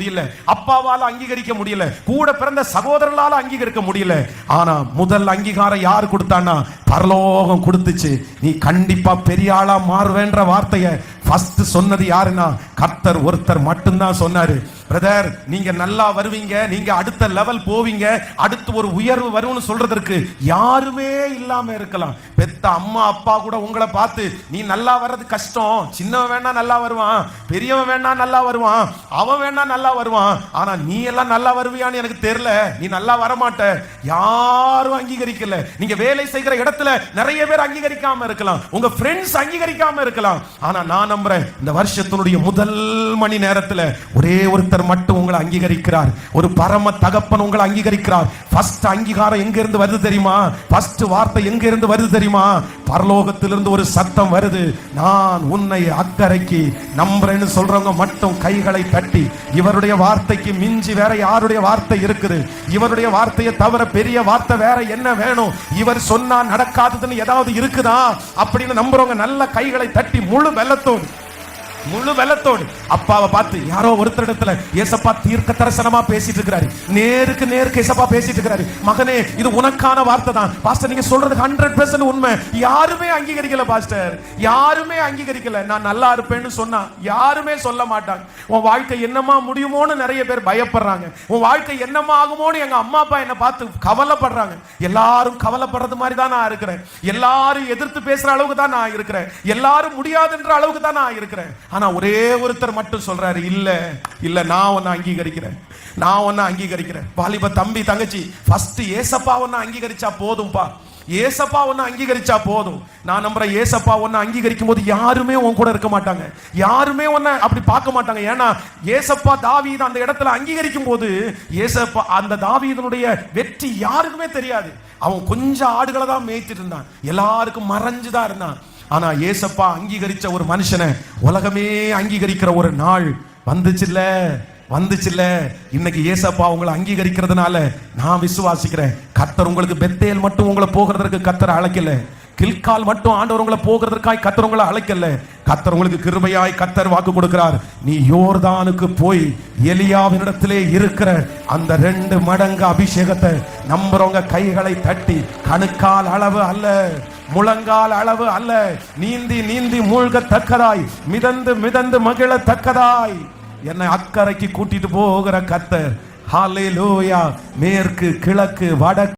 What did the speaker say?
முடியல, அப்பாவால அங்கீகரிக்க முடியல, கூட பிறந்த சகோதரர்களால அங்கீகரிக்க முடியல. ஆனா முதல் அங்கீகாரம் யார் கொடுத்தானா? பரலோகம் கொடுத்துச்சு. நீ கண்டிப்பா பெரிய ஆளா மாறுவேன்ற வார்த்தையை ஃபர்ஸ்ட் சொன்னது யாருன்னா கர்த்தர் ஒருத்தர் மட்டும்தான் சொன்னாரு. பிரதர், நீங்க நல்லா வருவீங்க, நீங்க அடுத்த லெவல் போவீங்க, அடுத்து ஒரு உயர்வு வரும்னு சொல்றதற்கு யாருமே இல்லாம இருக்கலாம். பெத்த அம்மா அப்பா கூட உங்களை பார்த்து நீ நல்லா வர்றது கஷ்டம், சின்னவன் வேணா நல்லா வருவான், பெரியவன் வேணா நல்லா வருவான், அவன் வேணா நல்லா வருவான், ஆனா நீ எல்லாம் நல்லா வருவியான்னு எனக்கு தெரியல, நீ நல்லா வரமாட்ட, யாரும் அங்கீகரிக்கல. நீங்க வேலை செய்கிற இடத்துல நிறைய பேர் அங்கீகரிக்காம இருக்கலாம், உங்க ஃப்ரெண்ட்ஸ் அங்கீகரிக்காம இருக்கலாம். ஆனா நான் நம்புறேன் இந்த வருஷத்தினுடைய முதல் மணி நேரத்துல ஒரே ஒருத்தர் மட்டும் உங்களை அங்கீகரிக்கிறார். ஒரு பரம தகப்பன் உங்களை அங்கீகரிக்கிறார். ஃபர்ஸ்ட் அங்கீகாரம் எங்க இருந்து வருது தெரியுமா? ஃபர்ஸ்ட் வார்த்தை எங்க இருந்து வருது தெரியுமா? பரலோகத்திலிருந்து ஒரு சத்தம் வருது. நான் உன்னை அக்கறைக்கு நம்புறேன்னு சொல்றவங்க மட்டும் கைகளை தட்டி, இவருடைய வார்த்தைக்கு மிஞ்சி வேற யாருடைய வார்த்தை இருக்குது? இவருடைய வார்த்தையை தவிர பெரிய வார்த்தை வேற என்ன வேணும்? இவர் சொன்னா நடக்காததுன்னு ஏதாவது இருக்குதா அப்படின்னு நம்புறவங்க நல்ல கைகளை தட்டி முழு வெள்ளத்தோடு அப்பாவை பார்த்து யாரோ ஒருத்தரிடத்துல ஏசப்பா தீர்க்க தரிசனமா பேசிட்டு இருக்கிறாரு, நேருக்கு நேருக்கு ஏசப்பா பேசிட்டு இருக்கிறாரு. மகனே, இது உனக்கான வார்த்தை தான் பாஸ்டர், நீங்க சொல்றது 100% உண்மை. யாருமே அங்கீகரிக்கல பாஸ்டர், யாருமே அங்கீகரிக்கல. நான் நல்லா இருப்பேன்னு சொன்னா யாருமே சொல்ல மாட்டாங்க. உன் வாழ்க்கை என்னமா முடியுமோன்னு நிறைய பேர் பயப்படுறாங்க. உன் வாழ்க்கை என்னமா ஆகுமோன்னு எங்க அம்மா அப்பா என்ன பார்த்து கவலைப்படுறாங்க. எல்லாரும் கவலைப்படுறது மாதிரி தான் நான் இருக்கிறேன், எல்லாரும் எதிர்த்து பேசுற அளவுக்கு தான் நான் இருக்கிறேன், எல்லாரும் முடியாதுன்ற அளவுக்கு தான் நான் இருக்கிறேன். ஆனா ஒரே ஒருத்தர் மட்டும் சொல்றாரு, இல்ல நான் உன்னை அங்கீகரிக்கிறேன். வாலிப தம்பி தங்கச்சி, ஃபர்ஸ்ட் ஏசப்பா உன்னை அங்கீகரிச்சா போதும்பா, ஏசப்பா உன்னை அங்கீகரிச்சா போதும். நான் நம்புறேன் ஏசப்பா உன்னை அங்கீகரிக்கும் போது யாருமே உன் கூட இருக்க மாட்டாங்க, யாருமே உன்னை அப்படி பார்க்க மாட்டாங்க. ஏன்னா ஏசப்பா தாவீது அந்த இடத்துல அங்கீகரிக்கும் போது ஏசப்பா அந்த தாவீதனுடைய வெற்றி யாருக்குமே தெரியாது. அவன் கொஞ்சம் ஆடுகளை தான் மேய்ச்சிட்டு இருந்தான், எல்லாருக்கும் மறைஞ்சுதான் இருந்தான். ஆனா ஏசப்பா அங்கீகரிச்ச ஒரு மனுஷனை உலகமே அங்கீகரிக்கிற ஒரு நாள் வந்துச்சுல்ல. இன்னைக்கு ஏசப்பா உங்களை அங்கீகரிக்கிறதுனால நான் விசுவாசிக்கிறேன், கர்த்தர் உங்களுக்கு பெத்தேல் மட்டும் உங்களை போகிறதற்கு கர்த்தர் அழைக்கல, கில்கால் மட்டும் ஆண்டவர் உங்களை போகிறதற்காய் கர்த்தர் உங்களை அழைக்கல. கர்த்தர் உங்களுக்கு கிருபையாய் கர்த்தர் வாக்கு கொடுக்கிறார், நீ யோர்தானுக்கு போய் எலியாவினிடத்திலே இருக்கிற அந்த 2 மடங்கு அபிஷேகத்தை நம்புறவங்க கைகளை தட்டி, கணுக்கால் அளவு அல்ல, முழங்கால் அளவு அல்ல, நீந்தி மூழ்கத்தக்கதாய், மிதந்து மகிழத்தக்கதாய் என்னை அக்கறைக்கு கூட்டிட்டு போகிற கர்த்தர். ஹல்லேலூயா. மேற்கு கிழக்கு வடக்கு